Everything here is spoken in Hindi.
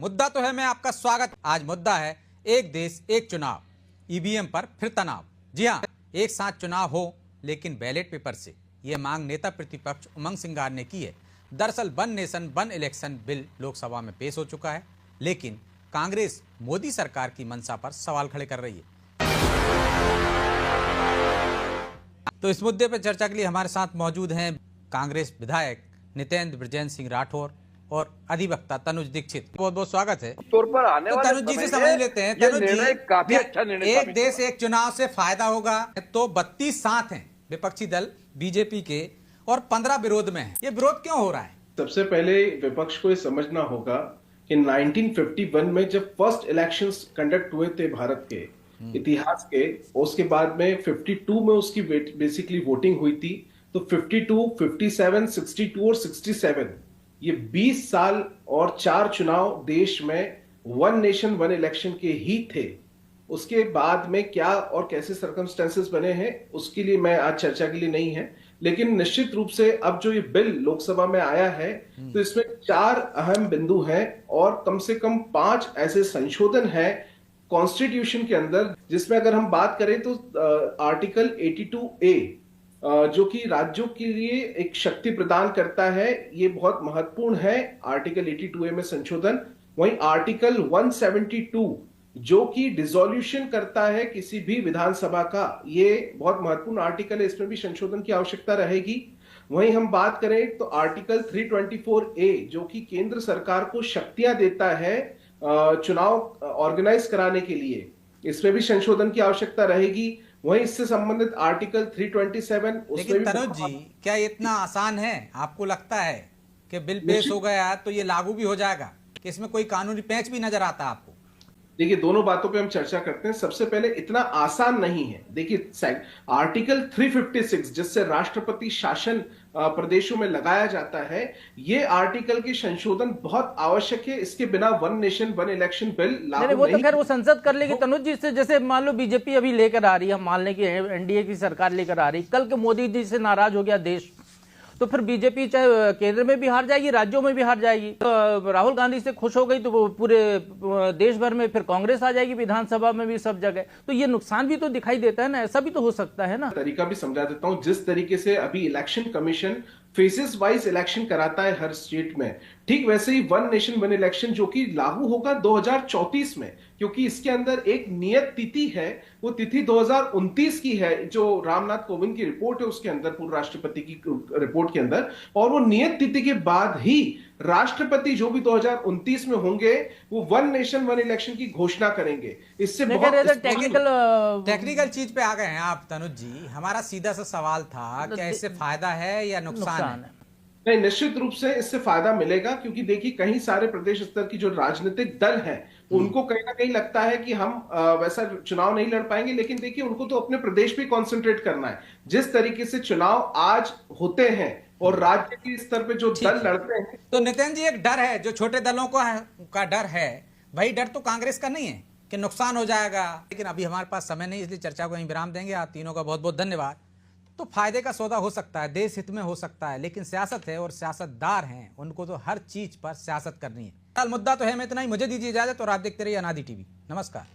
मुद्दा तो है मैं आपका स्वागत। आज मुद्दा है एक देश एक चुनाव, ईवीएम पर फिर तनाव। जी हां, एक साथ चुनाव हो लेकिन बैलेट पेपर से, ये मांग नेता प्रतिपक्ष उमंग सिंगार ने की है। दरअसल one nation one election bill Lok Sabha में पेश हो चुका है, लेकिन कांग्रेस मोदी सरकार की मंशा पर सवाल खड़े कर रही है। तो इस मुद्दे पर चर्चा के लिए हमारे साथ मौजूद हैं कांग्रेस विधायक नितेंद्र ब्रजेंद्र सिंह राठौर और अधिवक्ता तनुज दीक्षित। बहुत बहुत स्वागत है। तौर पर आने तो वाले तनुज जी से समझ लेते हैं। तनुज जी, काफी अच्छा निर्णय एक देश एक चुनाव से फायदा होगा तो 32 साथ हैं विपक्षी दल बीजेपी के और 15 विरोध में हैं। ये विरोध क्यों हो रहा है? सबसे पहले विपक्ष को ये समझना होगा कि 1951 में जब फर्स्ट इलेक्शंस कंडक्ट हुए थे भारत के इतिहास के, उसके बाद में 52 में उसकी बेसिकली वोटिंग हुई थी। तो 52, 57, 62 और 67 ये 20 साल और 4 चुनाव देश में वन नेशन वन इलेक्शन के ही थे। उसके बाद में क्या और कैसे सर्कमस्टेंसेस बने हैं उसके लिए मैं आज चर्चा के लिए नहीं है, लेकिन निश्चित रूप से अब जो ये बिल लोकसभा में आया है तो इसमें 4 अहम बिंदु हैं और कम से कम 5 ऐसे संशोधन हैं कॉन्स्टिट्यूशन के अंदर, जिसमें अगर हम बात करें तो आर्टिकल 82A जो कि राज्यों के लिए एक शक्ति प्रदान करता है, ये बहुत महत्वपूर्ण है आर्टिकल 82A में संशोधन। वहीं आर्टिकल 172 जो कि डिसोल्यूशन करता है किसी भी विधानसभा का, ये बहुत महत्वपूर्ण आर्टिकल है, इसमें भी संशोधन की आवश्यकता रहेगी। वहीं हम बात करें तो आर्टिकल 324A जो कि केंद्र सरकार को शक्तियां देता है चुनाव ऑर्गेनाइज कराने के लिए, इसमें भी संशोधन की आवश्यकता रहेगी। वहीं इससे संबंधित आर्टिकल 327 लेकिन तनुज जी, क्या इतना आसान है? आपको लगता है कि बिल पेश हो गया तो ये लागू भी हो जाएगा, कि इसमें कोई कानूनी पेंच भी नजर आता है आपको? देखिए, दोनों बातों पे हम चर्चा करते हैं। सबसे पहले इतना आसान नहीं है। देखिए, आर्टिकल 356 जिससे राष्ट्रपति शासन प्रदेशों में लगाया जाता है, ये आर्टिकल के संशोधन बहुत आवश्यक है। इसके बिना one nation one election bill लागू नहीं। वो तो खैर वो संसद कर लेगी तनुज जी से। जैसे मान लो बीजेपी अभी लेकर आ रही है, हम मान लें कि एनडीए की सरकार लेकर आ रही, कल के मोदी जी से नाराज हो गया देश, तो फिर बीजेपी चाहे केंद्र में भी हार जाएगी, राज्यों में भी हार जाएगी। तो राहुल गांधी से खुश हो गई तो वो पूरे देश भर में फिर कांग्रेस आ जाएगी, विधानसभा में भी सब जगह। तो ये नुकसान भी तो दिखाई देता है ना, ऐसा भी तो हो सकता है ना। तरीका भी समझा देता हूं। जिस तरीके से अभी election commission faces wise election कराता है हर स्टेट में, ठीक वैसे ही वन नेशन वन इलेक्शन जो कि लागू होगा 2034 में, क्योंकि इसके अंदर एक नियत तिथि है, वो तिथि 2029 की है, जो रामनाथ कोविंद की रिपोर्ट है उसके अंदर, पूर्व राष्ट्रपति की रिपोर्ट के अंदर। और वो नियत तिथि के बाद ही राष्ट्रपति जो भी 2029 में होंगे वो वन नेशन वन इलेक्शन की घोषणा करेंगे। इससे बहुत टेक्निकल चीज पे आ गए हैं आप तनुज जी। हमारा सीधा सा सवाल था, क्या इससे फायदा है या नुकसान है? नहीं, निश्चित रूप से इससे फायदा मिलेगा, क्योंकि देखिए कहीं सारे प्रदेश स्तर की जो राजनीतिक दल हैं उनको कहीं ना कहीं लगता है कि हम वैसा चुनाव नहीं लड़ पाएंगे, लेकिन देखिए उनको तो अपने प्रदेश पे कॉन्सेंट्रेट करना है। जिस तरीके से चुनाव आज होते हैं और राज्य के स्तर पे जो दल लड़ते हैं, तो नितिन जी, एक डर है जो छोटे दलों का डर है, वही डर तो कांग्रेस का नहीं है कि नुकसान हो जाएगा। लेकिन अभी हमारे पास समय नहीं, इसलिए चर्चा को यहीं विराम देंगे। आप तीनों का बहुत बहुत धन्यवाद। तो फायदे का सौदा हो सकता है, देश हित में हो सकता है, लेकिन सियासत है और सियासतदार हैं, उनको तो हर चीज पर सियासत करनी है। मुद्दा तो है मैं इतना ही। मुझे दीजिए इजाजत और आप देखते रहिए अनादि टीवी। नमस्कार।